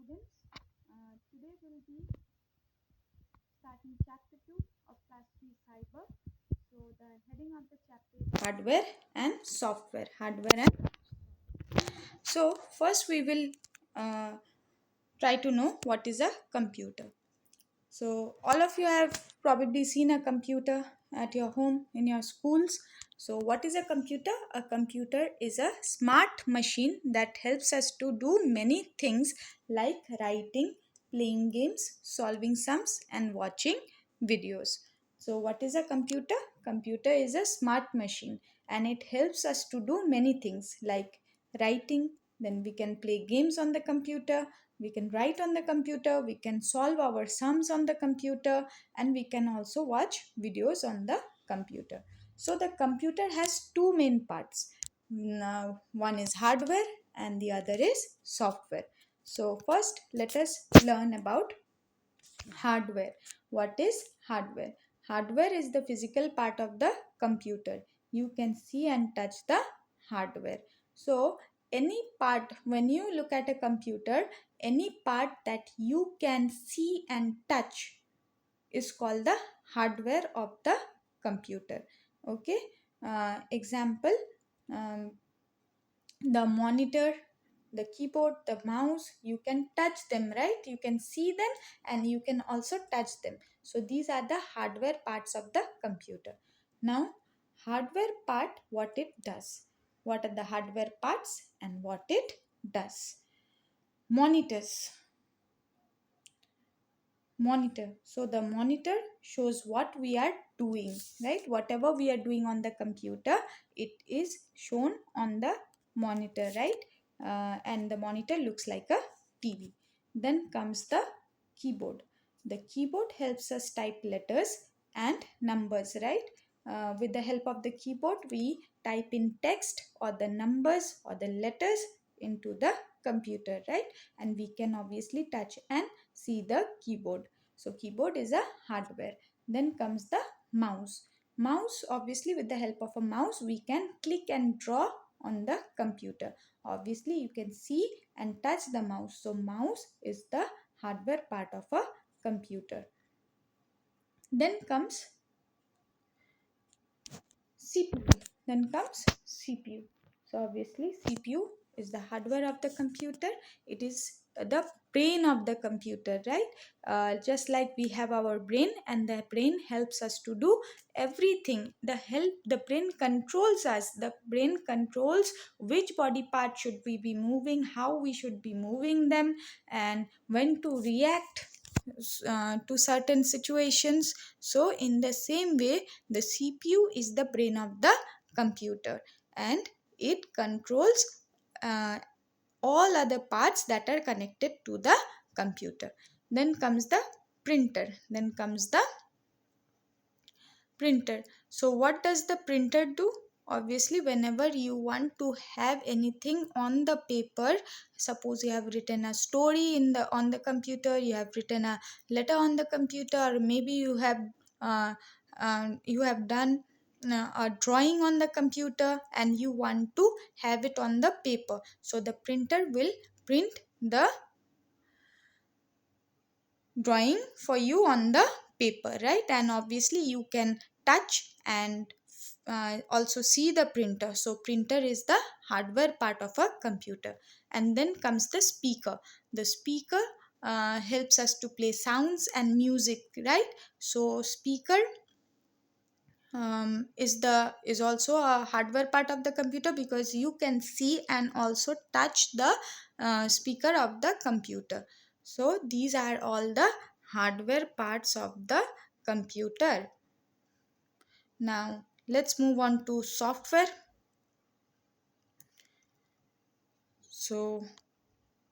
students. Today we'll be starting chapter 2 of class 3 cyber. So the heading of the chapter is hardware and software. So first we will try to know what is a computer. So all of you have probably seen a computer at your home, in your schools. So what is a computer? A computer is a smart machine that helps us to do many things like writing, playing games, solving sums and watching videos. So what is a computer? Computer is a smart machine and it helps us to do many things like writing, then we can play games on the computer, we can write on the computer, we can solve our sums on the computer, and we can also watch videos on the computer. So the computer has two main parts. Now one is hardware and the other is software. So first let us learn about hardware. What is hardware? Hardware is the physical part of the computer. You can see and touch the hardware. So any part, when you look at a computer, any part that you can see and touch is called the hardware of the computer. Okay. Example, um, the monitor, the keyboard, the mouse, you can touch them, right? You can see them and you can also touch them. So these are the hardware parts of the computer. Now hardware part, what it does, what are the hardware parts and what it does. Monitors. Monitor, so the monitor shows what we are doing, right? Whatever we are doing on the computer, it is shown on the monitor, right? And the monitor looks like a TV. Then comes the keyboard. The keyboard helps us type letters and numbers, right? With the help of the keyboard we type in text or the numbers or the letters into the computer, right? And we can obviously touch and see the keyboard. So keyboard is a hardware. Then comes the mouse. Mouse, obviously with the help of a mouse we can click and draw on the computer. Obviously you can see and touch the mouse. So mouse is the hardware part of a computer. Then comes CPU. Then comes CPU. So obviously CPU is the hardware of the computer. It is the brain of the computer, right? Just like we have our brain and the brain helps us to do everything. The brain controls us. The brain controls which body part should we be moving, how we should be moving them, and when to react to certain situations. So in the same way, the CPU is the brain of the computer and it controls all other parts that are connected to the computer. Then comes the printer. So what does the printer do? Obviously whenever you want to have anything on the paper, suppose you have written a story on the computer, you have written a letter on the computer, or maybe you have done a drawing on the computer and you want to have it on the paper. So the printer will print the drawing for you on the paper, right? And obviously you can touch and also see the printer. So printer is the hardware part of a computer. And then comes the speaker. The speaker helps us to play sounds and music, right? So speaker is also a hardware part of the computer because you can see and also touch the speaker of the computer. So these are all the hardware parts of the computer. Now let's move on to software. So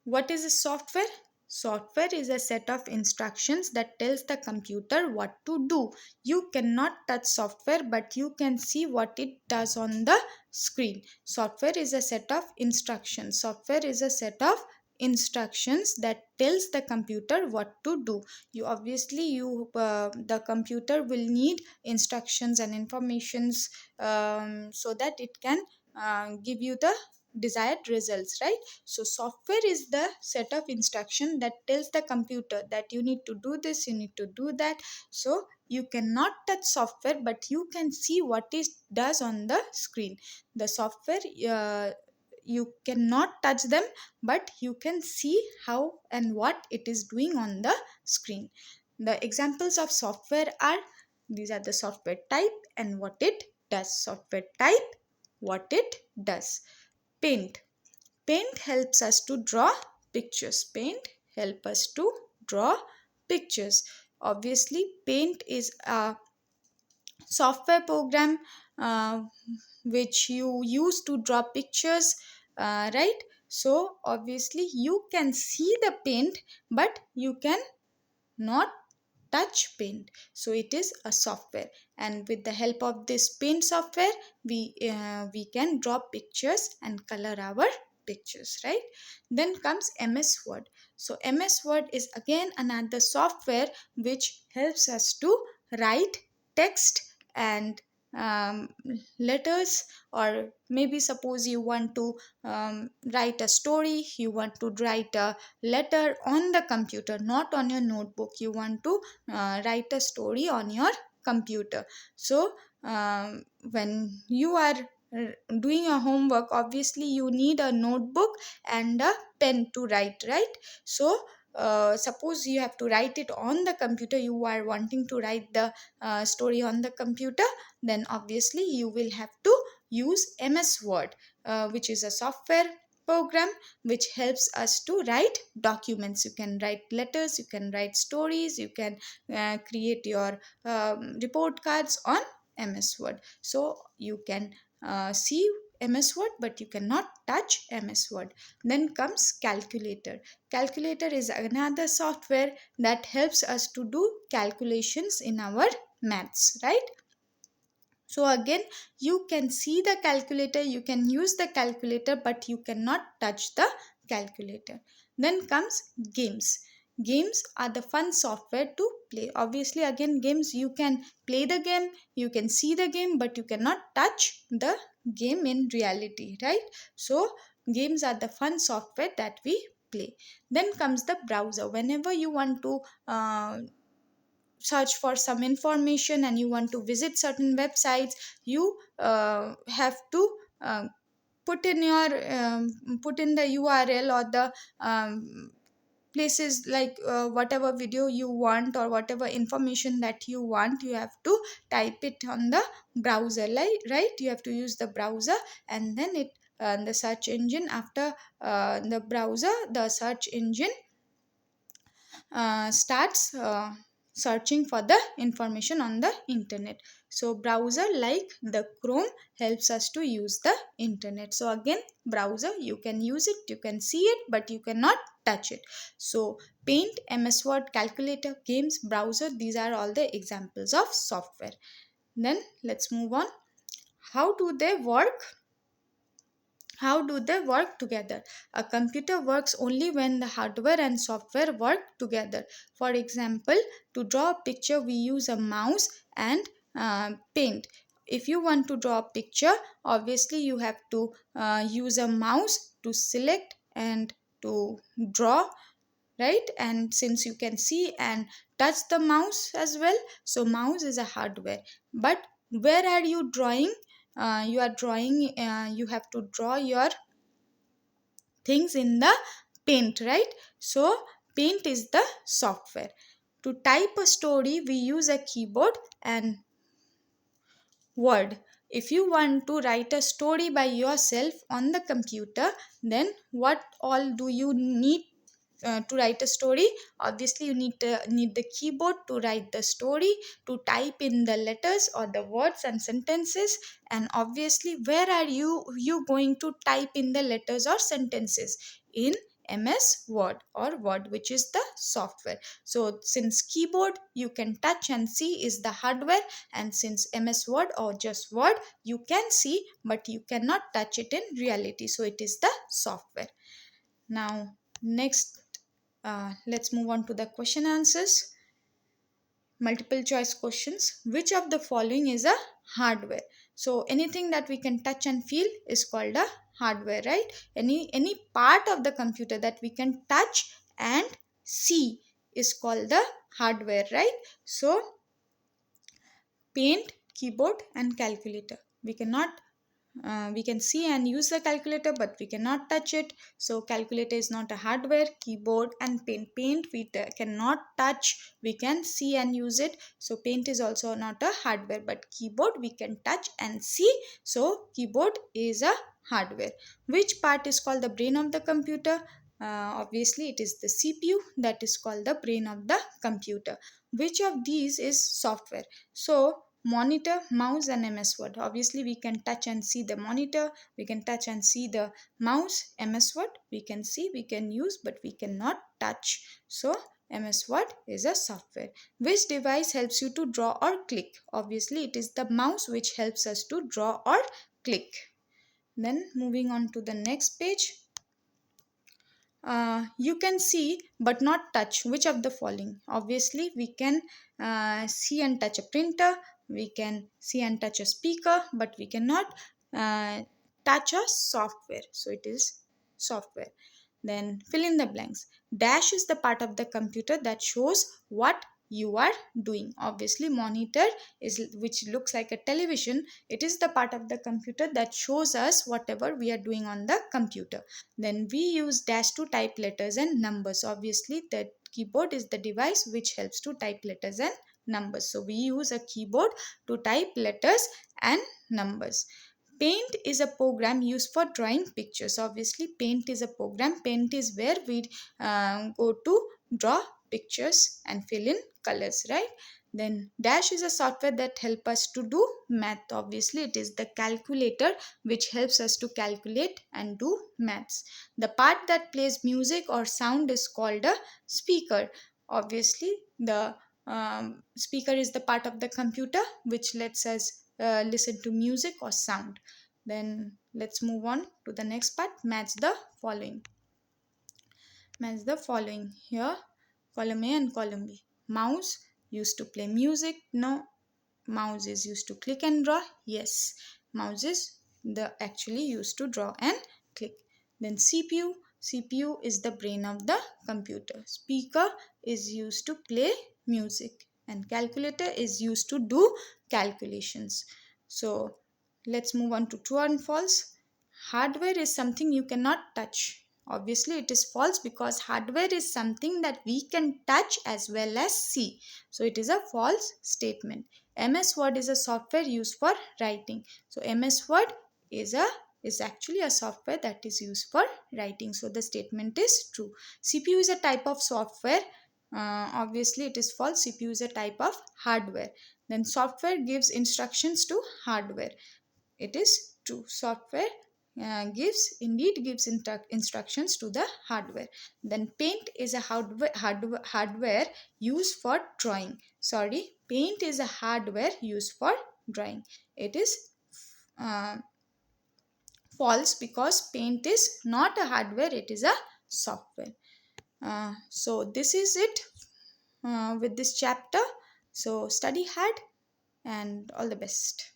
what is a software? Software is a set of instructions that tells the computer what to do. You cannot touch software, but you can see what it does on the screen. Software is a set of instructions. Software is a set of instructions that tells the computer what to do. The computer will need instructions and informations so that it can give you the desired results, right? So software is the set of instruction that tells the computer that you need to do this, you need to do that. So you cannot touch software, but you can see what it does on the screen. The software, you cannot touch them, but you can see how and what it is doing on the screen. The examples of software are, these are the software type and what it does. Software type, what it does. Paint. Paint helps us to draw pictures. Paint help us to draw pictures. Obviously, Paint is a software program uh, which you use to draw pictures, right? So obviously you can see the paint, but you can not touch paint. So it is a software, and with the help of this paint software, we can draw pictures and color our pictures, right? Then comes MS Word. So MS Word is again another software which helps us to write text and um, letters, or maybe suppose you want to write a story, you want to write a letter on the computer, not on your notebook. You want to write a story on your computer. So when you are doing your homework, obviously you need a notebook and a pen to write, right? So suppose you have to write it on the computer, you are wanting to write the story on the computer, then obviously you will have to use MS Word, which is a software program which helps us to write documents. You can write letters, you can write stories, you can create your report cards on MS Word. So you can see MS Word, but you cannot touch MS Word. Then comes calculator. Calculator is another software that helps us to do calculations in our maths, right? So again, you can see the calculator, you can use the calculator, but you cannot touch the calculator. Then comes games. Games are the fun software to play. Obviously, again, games, you can play the game, you can see the game, but you cannot touch the game in reality, right? So games are the fun software that we play. Then comes the browser. Whenever you want to search for some information and you want to visit certain websites, you have to put in the URL or the places, like whatever video you want or whatever information that you want, you have to type it on the browser, like, right? You have to use the browser, and then it the search engine, after the browser, the search engine starts searching for the information on the internet. So browser like the Chrome helps us to use the internet. So again, browser, you can use it, you can see it, but you cannot touch it. So Paint, MS Word, calculator, games, browser, these are all the examples of software. Then let's move on. How do they work? How do they work together? A computer works only when the hardware and software work together. For example, to draw a picture, we use a mouse and paint. If you want to draw a picture, obviously you have to use a mouse to select and to draw, right? And since you can see and touch the mouse as well, so mouse is a hardware. But where are you drawing? You are drawing, you have to draw your things in the paint, right? So paint is the software. To type a story, we use a keyboard and word. If you want to write a story by yourself on the computer, then what all do you need to write a story? Obviously you need the keyboard to write the story, to type in the letters or the words and sentences. And obviously, where are you going to type in the letters or sentences? In MS Word, or Word, which is the software. So since keyboard you can touch and see is the hardware, and since MS Word or just Word you can see but you cannot touch it in reality, so it is the software. Now next, let's move on to the question answers. Multiple choice questions. Which of the following is a hardware? So anything that we can touch and feel is called a hardware, right? Any part of the computer that we can touch and see is called the hardware, right? So paint, keyboard and calculator, we can see and use the calculator, but we cannot touch it. So calculator is not a hardware. Keyboard and paint we cannot touch, we can see and use it. So paint is also not a hardware, but keyboard we can touch and see. So keyboard is a hardware. Which part is called the brain of the computer? Obviously it is the CPU, that is called the brain of the computer. Which of these is software? So monitor, mouse and MS Word. Obviously we can touch and see the monitor, we can touch and see the mouse. MS Word we can see, we can use, but we cannot touch. So MS Word is a software. Which device helps you to draw or click? Obviously it is the mouse which helps us to draw or click. Then moving on to the next page. You can see but not touch. Which of the following? Obviously we can see and touch a printer, we can see and touch a speaker, but we cannot uh, touch a software. So it is software. Then fill in the blanks. Dash is the part of the computer that shows what you are doing. Obviously monitor is, which looks like a television, it is the part of the computer that shows us whatever we are doing on the computer. Then we use dash to type letters and numbers. Obviously the keyboard is the device which helps to type letters and numbers. So we use a keyboard to type letters and numbers. Paint is a program used for drawing pictures. Obviously paint is a program. Paint is where we go to draw pictures and fill in colors, right? Then dash is a software that help us to do math. Obviously it is the calculator which helps us to calculate and do maths. The part that plays music or sound is called a speaker. Obviously the speaker is the part of the computer which lets us listen to music or sound. Then let's move on to the next part. Match the following. Match the following. Here column A and column B. Mouse used to play music. No. Mouse is used to click and draw. Yes. Mouse is the actually used to draw and click. Then CPU. CPU is the brain of the computer. Speaker is used to play music, and calculator is used to do calculations. So let's move on to true and false. Hardware is something you cannot touch. Obviously it is false because hardware is something that we can touch as well as see. So it is a false statement. MS Word is a software used for writing. So MS Word is actually a software that is used for writing. So the statement is true. CPU is a type of software. Obviously it is false. CPU is a type of hardware. Then software gives instructions to hardware. It is true. Software gives instructions to the hardware. Then paint is a hardware used for drawing. Sorry, paint is a hardware used for drawing. It is false because paint is not a hardware, it is a software. So this is it with this chapter. So study hard and all the best.